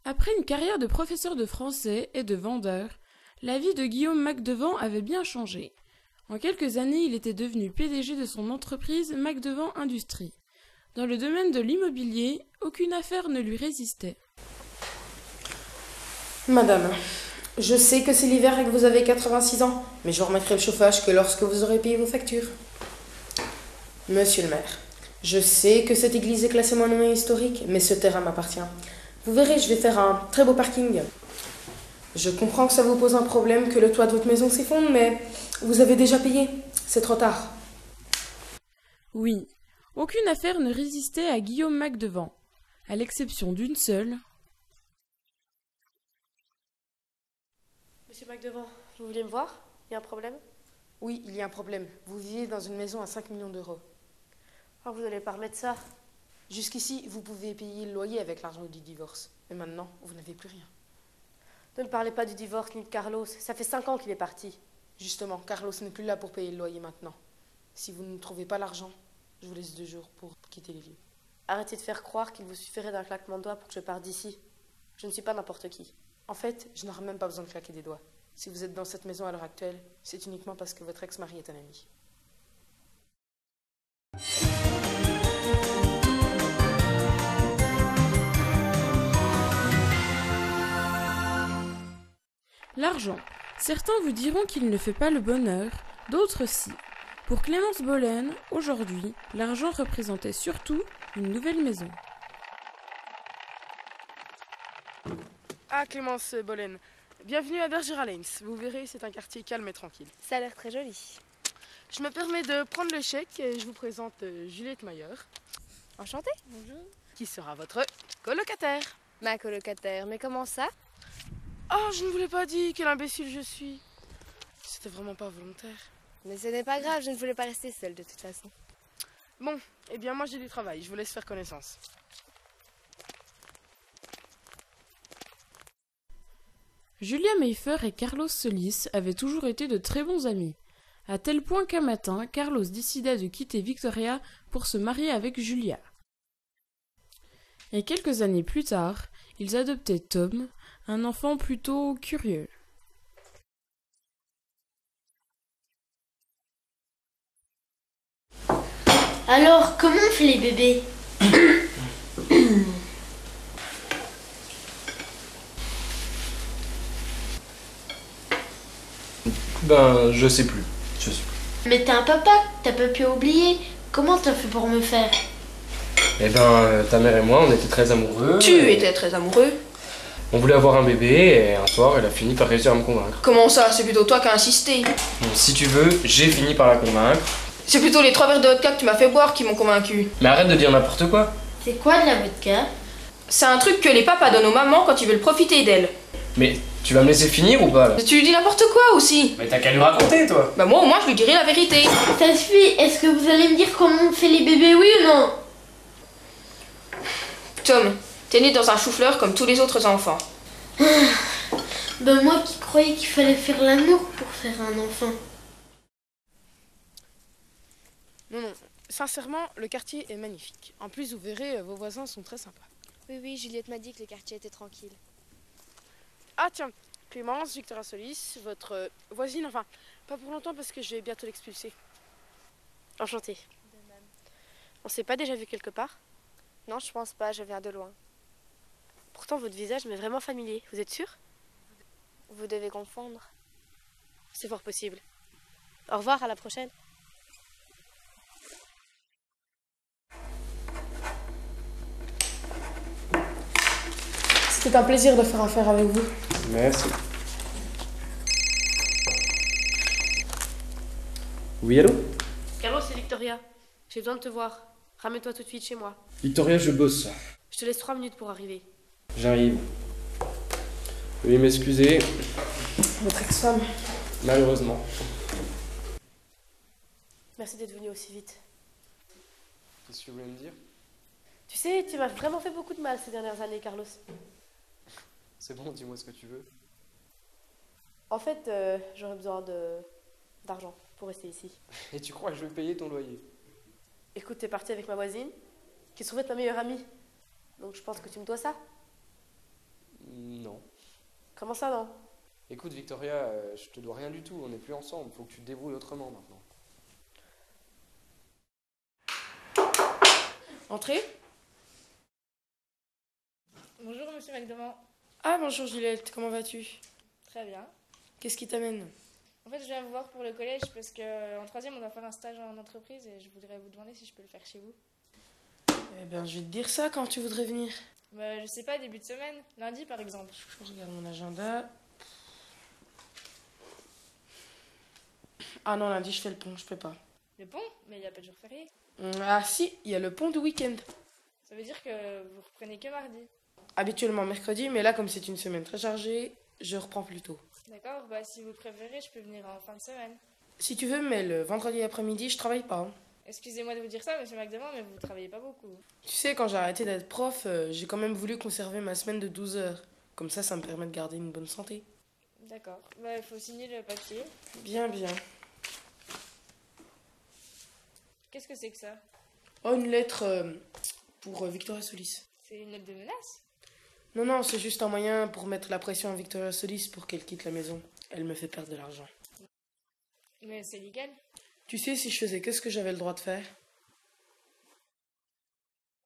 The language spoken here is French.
Après une carrière de professeur de français et de vendeur, la vie de Guillaume Macdevant avait bien changé. En quelques années, il était devenu PDG de son entreprise Macdevant Industrie. Dans le domaine de l'immobilier, aucune affaire ne lui résistait. Madame, je sais que c'est l'hiver et que vous avez 86 ans, mais je vous remettrai le chauffage que lorsque vous aurez payé vos factures. Monsieur le maire, je sais que cette église est classée monument historique, mais ce terrain m'appartient. Vous verrez, je vais faire un très beau parking. Je comprends que ça vous pose un problème, que le toit de votre maison s'effondre, mais vous avez déjà payé. C'est trop tard. Oui, aucune affaire ne résistait à Guillaume Macdevant, à l'exception d'une seule. Monsieur Macdevant, vous voulez me voir? Il y a un problème? Oui, il y a un problème. Vous vivez dans une maison à 5 millions d'euros. Oh, vous n'allez pas remettre ça. Jusqu'ici, vous pouvez payer le loyer avec l'argent du divorce. Mais maintenant, vous n'avez plus rien. Ne parlez pas du divorce ni de Carlos. Ça fait 5 ans qu'il est parti. Justement, Carlos n'est plus là pour payer le loyer maintenant. Si vous ne trouvez pas l'argent, je vous laisse 2 jours pour quitter les lieux. Arrêtez de faire croire qu'il vous suffirait d'un claquement de doigts pour que je parte d'ici. Je ne suis pas n'importe qui. En fait, je n'aurai même pas besoin de claquer des doigts. Si vous êtes dans cette maison à l'heure actuelle, c'est uniquement parce que votre ex-mari est un ami. L'argent. Certains vous diront qu'il ne fait pas le bonheur, d'autres si. Pour Clémence Bollen, aujourd'hui, l'argent représentait surtout une nouvelle maison. Ah, Clémence Bollen. Bienvenue à Bergerac Lanes. Vous verrez, c'est un quartier calme et tranquille. Ça a l'air très joli. Je me permets de prendre le chèque et je vous présente Juliette Mayer. Enchantée. Bonjour. Qui sera votre colocataire. Ma colocataire, mais comment ça? Oh, je ne vous l'ai pas dit, quel imbécile je suis. C'était vraiment pas volontaire. Mais ce n'est pas grave, je ne voulais pas rester seule de toute façon. Bon, eh bien moi j'ai du travail, je vous laisse faire connaissance. Julia Mayfer et Carlos Solis avaient toujours été de très bons amis, à tel point qu'un matin, Carlos décida de quitter Victoria pour se marier avec Julia. Et quelques années plus tard, ils adoptaient Tom, un enfant plutôt curieux. Alors, comment on fait les bébés? Ben, je sais plus. Mais t'es un papa, t'as pas pu oublier. Comment t'as fait pour me faire? Eh ben, ta mère et moi, on était très amoureux. Tu étais très amoureux. On voulait avoir un bébé et un soir, elle a fini par réussir à me convaincre. Comment ça? C'est plutôt toi qui as insisté. Bon, si tu veux, j'ai fini par la convaincre. C'est plutôt les 3 verres de vodka que tu m'as fait boire qui m'ont convaincu. Mais arrête de dire n'importe quoi. C'est quoi de la vodka? C'est un truc que les papas donnent aux mamans quand ils veulent profiter d'elles. Mais tu vas me laisser finir ou pas là? Mais tu lui dis n'importe quoi aussi. Mais t'as qu'à lui raconter, toi. Bah moi au moins je lui dirai la vérité. Ça suffit, est-ce que vous allez me dire comment on fait les bébés, oui ou non? Tom, t'es né dans un chou-fleur comme tous les autres enfants. Ben moi qui croyais qu'il fallait faire l'amour pour faire un enfant. Non, non, sincèrement, le quartier est magnifique. En plus, vous verrez, vos voisins sont très sympas. Oui, oui, Juliette m'a dit que le quartier était tranquille. Ah tiens, Clémence, Victoria Solis, votre voisine, enfin, pas pour longtemps parce que je vais bientôt l'expulser. Enchantée. De même. On s'est pas déjà vu quelque part? Non, je pense pas, je viens de loin. Pourtant, votre visage m'est vraiment familier. Vous êtes sûr? Vous devez confondre. C'est fort possible. Au revoir, à la prochaine. C'était un plaisir de faire affaire avec vous. Merci. Oui, allô? Carlos, c'est Victoria. J'ai besoin de te voir. Ramène-toi tout de suite chez moi. Victoria, je bosse. Je te laisse 3 minutes pour arriver. J'arrive. Veuillez m'excuser, Votre ex-femme. malheureusement. Merci d'être venu aussi vite. Qu'est-ce que vous voulez me dire? Tu sais, tu m'as vraiment fait beaucoup de mal ces dernières années, Carlos. C'est bon, dis-moi ce que tu veux. En fait, j'aurais besoin d'argent pour rester ici. Et tu crois que je vais payer ton loyer? Écoute, t'es parti avec ma voisine, qui se trouvait être ma meilleure amie. Donc je pense que tu me dois ça. Non. Comment ça, non? Écoute, Victoria, je te dois rien du tout. On n'est plus ensemble. Faut que tu te débrouilles autrement maintenant. Entrez. Bonjour Monsieur McDormand. Ah, bonjour Juliette, comment vas-tu? Très bien. Qu'est-ce qui t'amène? En fait, je viens vous voir pour le collège parce qu'en troisième, on doit faire un stage en entreprise et je voudrais vous demander si je peux le faire chez vous. Eh ben, je vais te dire ça quand tu voudrais venir. Bah, je sais pas, début de semaine, lundi par exemple. Je regarde mon agenda. Ah non, lundi, je fais le pont, je peux pas. Le pont? Mais il n'y a pas de jour férié. Ah si, il y a le pont du week-end. Ça veut dire que vous reprenez que mardi. Habituellement mercredi, mais là, comme c'est une semaine très chargée, je reprends plus tôt. D'accord, bah si vous préférez, je peux venir en fin de semaine. Si tu veux, mais le vendredi après-midi, je travaille pas. Hein. Excusez-moi de vous dire ça, Monsieur McDormand, mais vous travaillez pas beaucoup. Tu sais, quand j'ai arrêté d'être prof, j'ai quand même voulu conserver ma semaine de 12 heures. Comme ça me permet de garder une bonne santé. D'accord, bah il faut signer le papier. Bien, bien. Qu'est-ce que c'est que ça? Oh, une lettre pour Victoria Solis. C'est une lettre de menace? Non, non, c'est juste un moyen pour mettre la pression à Victoria Solis pour qu'elle quitte la maison. Elle me fait perdre de l'argent. Mais c'est légal. Tu sais, si je faisais que ce que j'avais le droit de faire.